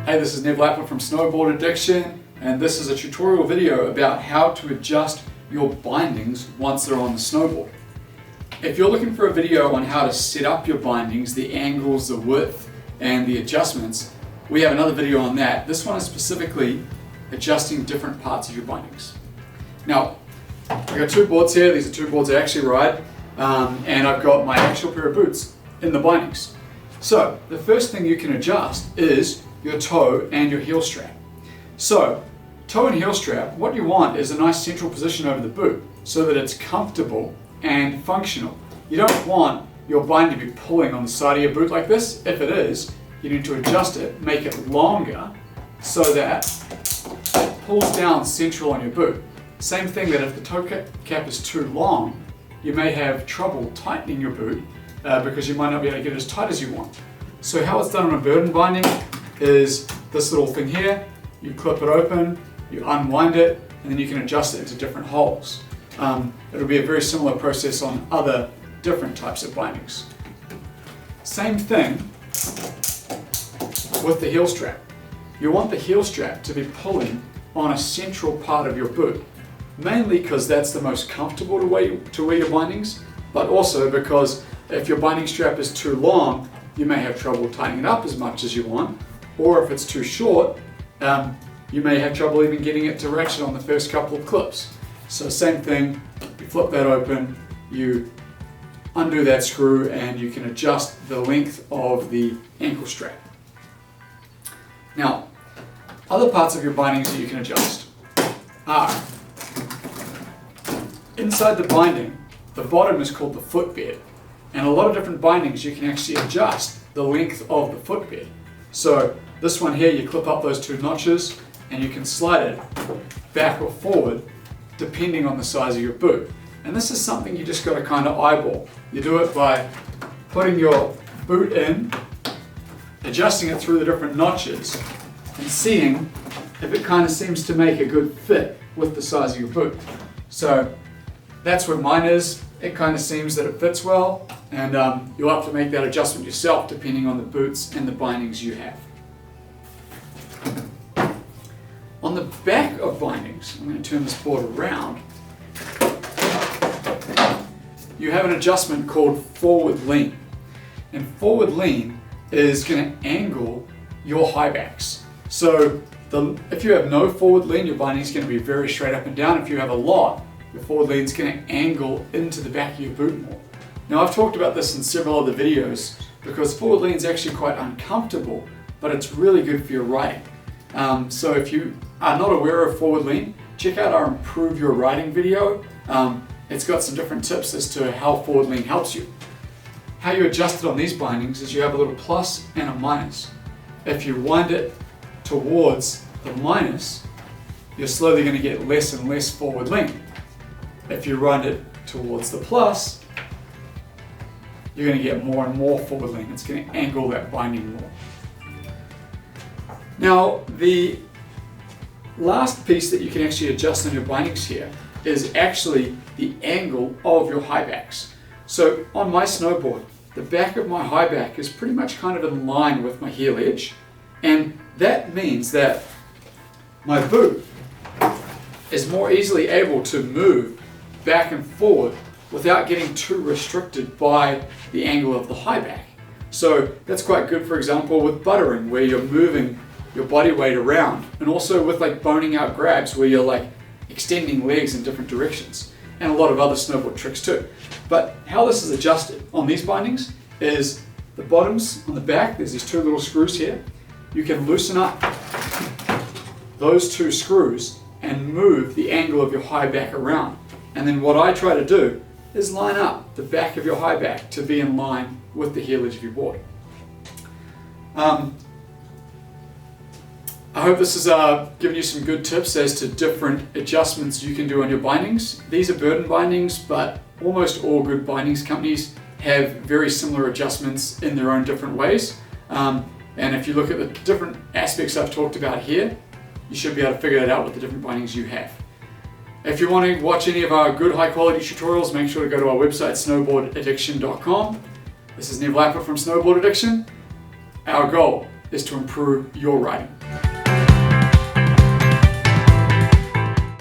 Hey, this is Nev Lapper from Snowboard Addiction, and this is a tutorial video about how to adjust your bindings once they're on the snowboard. If you're looking for a video on how to set up your bindings, the angles, the width, and the adjustments, we have another video on that. This one is specifically adjusting different parts of your bindings. Now, I've got two boards here. These are two boards I actually ride, and I've got my actual pair of boots in the bindings. So, the first thing you can adjust is your toe and your heel strap. So, toe and heel strap, what you want is a nice central position over the boot so that it's comfortable and functional. You don't want your binding to be pulling on the side of your boot like this. If it is, you need to adjust it, make it longer so that it pulls down central on your boot. Same thing that if the toe cap is too long, you may have trouble tightening your boot because you might not be able to get it as tight as you want. So how it's done on a burden binding is this little thing here. You clip it open, you unwind it, and then you can adjust it into different holes. It'll be a very similar process on other different types of bindings. Same thing with the heel strap. You want the heel strap to be pulling on a central part of your boot, mainly because that's the most comfortable to wear your bindings, but also because if your binding strap is too long, you may have trouble tightening it up as much as you want, or if it's too short, you may have trouble even getting it to ratchet on the first couple of clips. So same thing, you flip that open, you undo that screw, and you can adjust the length of the ankle strap. Now, other parts of your bindings that you can adjust are inside the binding, the bottom is called the footbed, and a lot of different bindings you can actually adjust the length of the footbed. So this one here, you clip up those two notches and you can slide it back or forward depending on the size of your boot. And this is something you just got to kind of eyeball. You do it by putting your boot in, adjusting it through the different notches, and seeing if it kind of seems to make a good fit with the size of your boot. So that's where mine is. It kind of seems that it fits well, and you'll have to make that adjustment yourself depending on the boots and the bindings you have. On the back of bindings, I'm going to turn this board around, you have an adjustment called forward lean. And forward lean is going to angle your high backs. So if you have no forward lean, your binding is going to be very straight up and down. If you have a lot, your forward lean is going to angle into the back of your boot more. Now, I've talked about this in several other videos because forward lean is actually quite uncomfortable, but it's really good for your riding. So if you are not aware of forward lean, check out our Improve Your Riding video. It's got some different tips as to how forward lean helps you. How you adjust it on these bindings is you have a little plus and a minus. If you wind it towards the minus, you're slowly going to get less and less forward lean. If you wind it towards the plus, you're going to get more and more forward lean. It's going to angle that binding more. Now, the last piece that you can actually adjust on your bindings here is actually the angle of your high backs. So on my snowboard, the back of my high back is pretty much kind of in line with my heel edge, and that means that my boot is more easily able to move back and forward without getting too restricted by the angle of the high back. So that's quite good, for example, with buttering, where you're moving your body weight around, and also with like boning out grabs where you're like extending legs in different directions, and a lot of other snowboard tricks too. But how this is adjusted on these bindings is the bottoms on the back, there's these two little screws here. You can loosen up those two screws and move the angle of your high back around. And then what I try to do is line up the back of your high back to be in line with the heel edge of your board. I hope this has given you some good tips as to different adjustments you can do on your bindings. These are burden bindings, but almost all good bindings companies have very similar adjustments in their own different ways. And if you look at the different aspects I've talked about here, you should be able to figure that out with the different bindings you have. If you want to watch any of our good high quality tutorials, make sure to go to our website, snowboardaddiction.com. This is Nev Lapper from Snowboard Addiction. Our goal is to improve your riding.